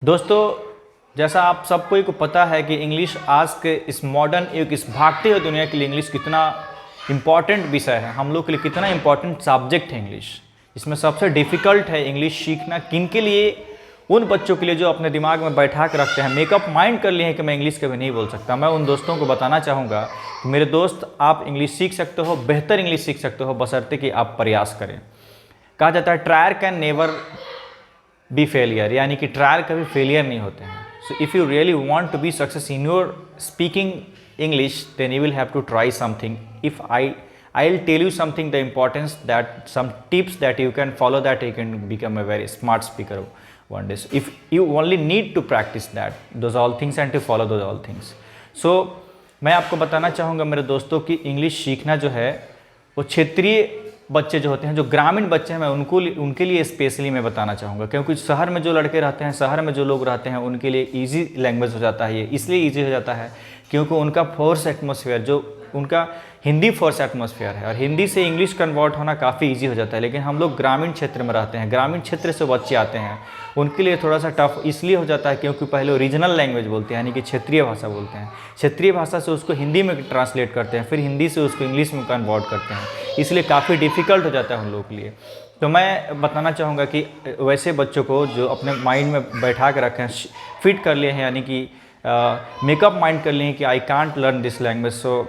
दोस्तों, जैसा आप सबको को पता है कि इंग्लिश आज के इस मॉडर्न युग, इस भागते हुए दुनिया के लिए इंग्लिश कितना इम्पॉर्टेंट विषय है, हम लोग के लिए कितना इम्पॉर्टेंट सब्जेक्ट है इंग्लिश। इसमें सबसे डिफ़िकल्ट है इंग्लिश सीखना किन के लिए? उन बच्चों के लिए जो अपने दिमाग में बैठा कर रखते हैं, मेकअप माइंड कर लिए हैं कि मैं इंग्लिश कभी नहीं बोल सकता। मैं उन दोस्तों को बताना चाहूँगा कि मेरे दोस्त, आप इंग्लिश सीख सकते हो, बेहतर इंग्लिश सीख सकते हो, बशर्ते कि आप प्रयास करें। कहा जाता है trier can never be failure, यानी कि ट्रायल कभी फेलियर नहीं होते हैं। So if you really want to be success in your speaking English, then you will have to try something. If I will tell you something, the importance that some tips that you can follow, that you can become a very smart speaker one day. So if you only need to practice that, those all things, and to follow those all things. So मैं आपको बताना चाहूँगा मेरे दोस्तों कि English सीखना जो है वो क्षेत्रीय बच्चे जो होते हैं, जो ग्रामीण बच्चे हैं, मैं उनके लिए स्पेशली मैं बताना चाहूँगा, क्योंकि शहर में जो लड़के रहते हैं, शहर में जो लोग रहते हैं, उनके लिए ईजी लैंग्वेज हो जाता है। ये इसलिए ईजी हो जाता है क्योंकि उनका फोर्स एटमॉस्फेयर, जो उनका हिंदी फोर्स एटमॉस्फेयर है, और हिंदी से इंग्लिश कन्वर्ट होना काफ़ी इजी हो जाता है। लेकिन हम लोग ग्रामीण क्षेत्र में रहते हैं, ग्रामीण क्षेत्र से बच्चे आते हैं, उनके लिए थोड़ा सा टफ इसलिए हो जाता है क्योंकि पहले रीजनल लैंग्वेज बोलते हैं, यानी कि क्षेत्रीय भाषा बोलते हैं। क्षेत्रीय भाषा से उसको हिंदी में ट्रांसलेट करते हैं, फिर हिंदी से उसको इंग्लिश में कन्वर्ट करते हैं, इसलिए काफ़ी डिफ़िकल्ट हो जाता है उन लोगों के लिए। तो मैं बताना चाहूँगा कि वैसे बच्चों को जो अपने माइंड में बैठा के रखें, फिट कर लिए हैं, यानी कि मेकअप माइंड कर लिए हैं कि I can't learn this language, so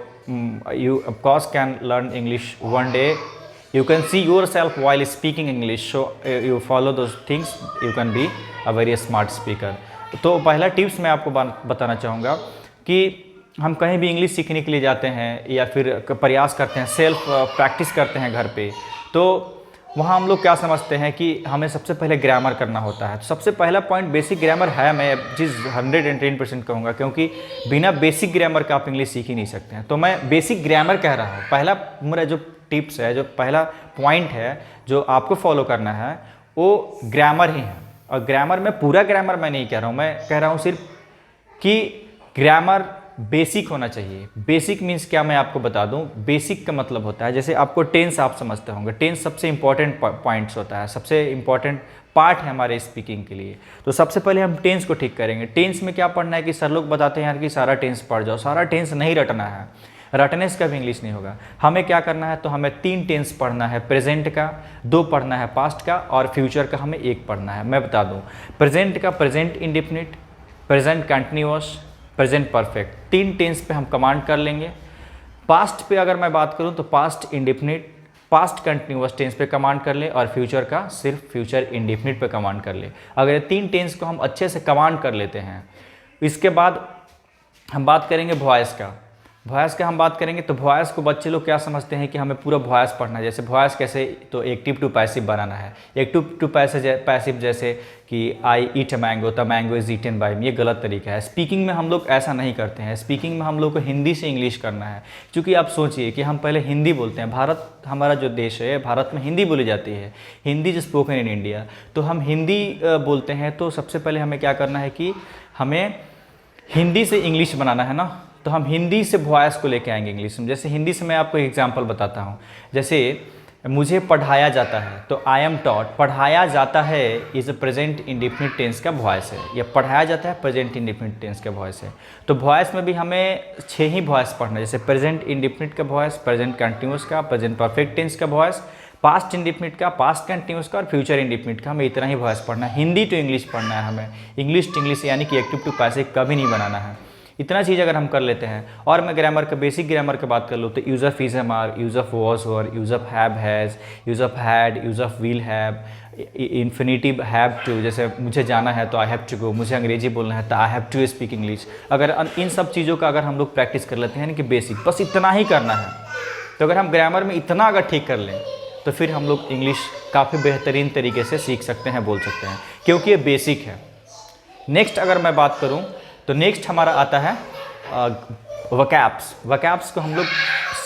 you of course can learn English one day. You can see yourself while speaking English, so you follow those things, you can be a very smart speaker. तो पहला tips मैं आपको बताना चाहूँगा कि हम कहीं भी इंग्लिश सीखने के लिए जाते हैं या फिर प्रयास करते हैं, सेल्फ प्रैक्टिस करते हैं घर पे, तो वहाँ हम लोग क्या समझते हैं कि हमें सबसे पहले ग्रामर करना होता है। तो सबसे पहला पॉइंट बेसिक ग्रामर है, मैं चीज़ 110% कहूँगा, क्योंकि बिना बेसिक ग्रामर का आप इंग्लिश सीख ही नहीं सकते हैं। तो मैं बेसिक ग्रामर कह रहा हूँ। पहला मेरा जो टिप्स है, जो पहला पॉइंट है जो आपको फॉलो करना है, वो ग्रामर ही है। और ग्रामर में पूरा ग्रामर मैं नहीं कह रहा हूँ, मैं कह रहा हूँ सिर्फ कि ग्रामर बेसिक होना चाहिए। बेसिक मीन्स क्या, मैं आपको बता दूं। बेसिक का मतलब होता है, जैसे आपको टेंस आप समझते होंगे, टेंस सबसे इंपॉर्टेंट पॉइंट्स होता है, सबसे इंपॉर्टेंट पार्ट है हमारे स्पीकिंग के लिए। तो सबसे पहले हम टेंस को ठीक करेंगे। टेंस में क्या पढ़ना है कि सर लोग बताते हैं यार कि सारा टेंस पढ़ जाओ, सारा टेंस नहीं रटना है, रटने से कभी इंग्लिश नहीं होगा। हमें क्या करना है, तो हमें 3 टेंस पढ़ना है, प्रेजेंट का 2 पढ़ना है, पास्ट का, और फ्यूचर का हमें 1 पढ़ना है। मैं बता दूं, प्रेजेंट का present indefinite, present continuous, present perfect, 3 tense पे हम कमांड कर लेंगे। पास्ट पे अगर मैं बात करूं तो past indefinite, past continuous tense पे कमांड कर ले, और फ्यूचर का सिर्फ फ्यूचर इंडेफिनिट पे कमांड कर ले। अगर ये 3 टेंस को हम अच्छे से कमांड कर लेते हैं, इसके बाद हम बात करेंगे वॉइस का। वॉइस का हम बात करेंगे तो वॉइस को बच्चे लोग क्या समझते हैं कि हमें पूरा वॉइस पढ़ना है। जैसे वॉइस कैसे, तो एक्टिव टू पैसिव बनाना है। एक्टिव टू पैसिव जैसे कि I eat a mango, the mango is eaten by me, ये गलत तरीका है। स्पीकिंग में हम लोग ऐसा नहीं करते हैं। स्पीकिंग में हम लोग को हिंदी से इंग्लिश करना है, क्योंकि आप सोचिए कि हम पहले हिंदी बोलते हैं। भारत हमारा जो देश है, भारत में हिंदी बोली जाती है, Hindi is spoken in India. तो हम हिंदी बोलते हैं, तो सबसे पहले हमें क्या करना है कि हमें हिंदी से इंग्लिश बनाना है ना। तो हम हिंदी से वॉइस को लेके आएंगे इंग्लिश में। जैसे हिंदी से मैं आपको एग्जांपल बताता हूँ। जैसे मुझे पढ़ाया जाता है, तो आई एम टॉट, पढ़ाया जाता है is a present indefinite tense का वॉइस है, या पढ़ाया जाता है प्रेजेंट इंडेफिनिट टेंस का वॉइस है। तो वॉइस में भी हमें 6 ही वॉइस पढ़ना है, जैसे प्रेजेंट इंडेफिनिट का वॉइस, प्रेजेंट कंटिन्यूअस का, प्रेजेंट परफेक्ट टेंस का वॉइस, पास्ट इंडेफिनिट का, पास्ट कंटिन्यूअस का, और फ्यूचर इंडेफिनिट का। हमें इतना ही वॉइस पढ़ना है। हिंदी टू इंग्लिश पढ़ना है हमें, इंग्लिश टू इंग्लिश, यानी कि एक्टिव टू पैसिव कभी नहीं बनाना है। इतना चीज़ अगर हम कर लेते हैं, और मैं ग्रामर का, बेसिक ग्रामर की बात कर लूँ तो use of is am are, use of was were, use of have has, use of had, use of will have, infinitive have to, जैसे मुझे जाना है तो आई हैव टू गो, मुझे अंग्रेजी बोलना है तो I have to speak English. अगर इन सब चीज़ों का अगर हम लोग प्रैक्टिस कर लेते हैं, यानी कि बेसिक, बस इतना ही करना है, तो अगर हम ग्रामर में इतना अगर ठीक कर लें, तो फिर हम लोग इंग्लिश काफ़ी बेहतरीन तरीके से सीख सकते हैं, बोल सकते हैं, क्योंकि ये बेसिक है। नेक्स्ट अगर मैं बात करूं तो नेक्स्ट हमारा आता है वोकैब्स। वोकैब्स को हम लोग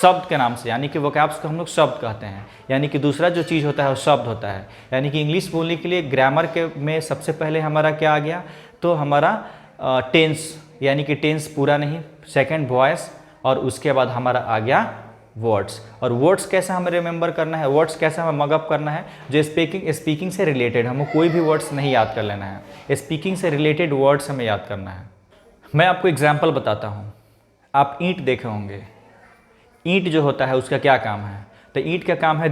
शब्द के नाम से, यानी कि वोकैब्स को हम लोग शब्द कहते हैं, यानी कि दूसरा जो चीज़ होता है वो शब्द होता है। यानी कि इंग्लिश बोलने के लिए ग्रामर के में सबसे पहले हमारा क्या आ गया, तो हमारा टेंस, यानी कि टेंस पूरा नहीं, सेकंड वॉइस, और उसके बाद हमारा आ गया वर्ड्स। और वर्ड्स कैसे हमें रिमेंबर करना है, वर्ड्स कैसे हमें मगअप करना है, जो स्पीकिंग से रिलेटेड, हमें कोई भी वर्ड्स नहीं याद कर लेना है, स्पीकिंग से रिलेटेड वर्ड्स हमें याद करना है। मैं आपको एग्जाम्पल बताता हूँ। आप ईंट देखे होंगे, ईंट जो होता है उसका क्या काम है, तो ईंट का काम है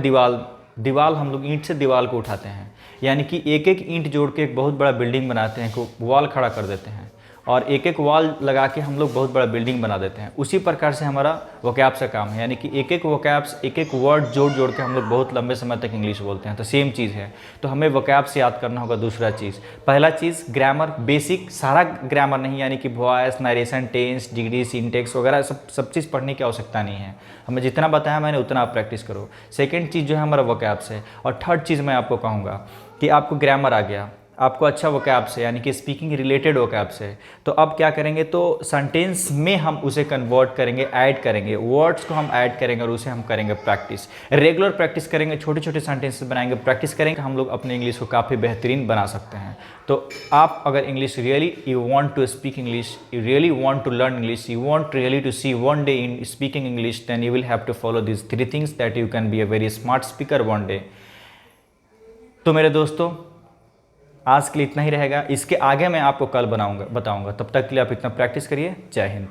दीवाल हम लोग ईंट से दीवाल को उठाते हैं, यानी कि एक एक ईंट जोड़ के एक बहुत बड़ा बिल्डिंग बनाते हैं, को वॉल खड़ा कर देते हैं, और एक एक वॉल लगा के हम लोग बहुत बड़ा बिल्डिंग बना देते हैं। उसी प्रकार से हमारा वोकैब्स का काम है, यानी कि एक एक वोकैब्स, एक एक वर्ड जोड़ जोड़ के हम लोग बहुत लंबे समय तक इंग्लिश बोलते हैं। तो सेम चीज़ है, तो हमें वोकैब्स याद करना होगा। दूसरा चीज़, पहला चीज़ ग्रामर, बेसिक सारा ग्रामर नहीं, यानी कि voice, narration, tense, degree, syntax वगैरह सब चीज़ पढ़ने की आवश्यकता नहीं है। हमें जितना बताया मैंने उतना आप प्रैक्टिस करो। सेकेंड चीज़ जो है हमारा वोकैब्स है। और थर्ड चीज़ मैं आपको कहूँगा कि आपको ग्रामर आ गया, आपको अच्छा वोकैब्स है, यानी कि स्पीकिंग रिलेटेड वोकैब्स है, तो अब क्या करेंगे, तो सेंटेंस में हम उसे कन्वर्ट करेंगे, ऐड करेंगे, वर्ड्स को हम ऐड करेंगे और उसे हम करेंगे प्रैक्टिस। रेगुलर प्रैक्टिस करेंगे, छोटे छोटे सेंटेंसेस बनाएंगे, प्रैक्टिस करेंगे, हम लोग अपने इंग्लिश को काफ़ी बेहतरीन बना सकते हैं। तो आप अगर English really you want to speak English, you really want to learn English, you want really to see one day in speaking English, then you will have to follow this 3 things that you can be a very smart speaker one day. तो मेरे दोस्तों, आज के लिए इतना ही रहेगा। इसके आगे मैं आपको कल बताऊंगा। तब तक के लिए आप इतना प्रैक्टिस करिए। जय हिंद।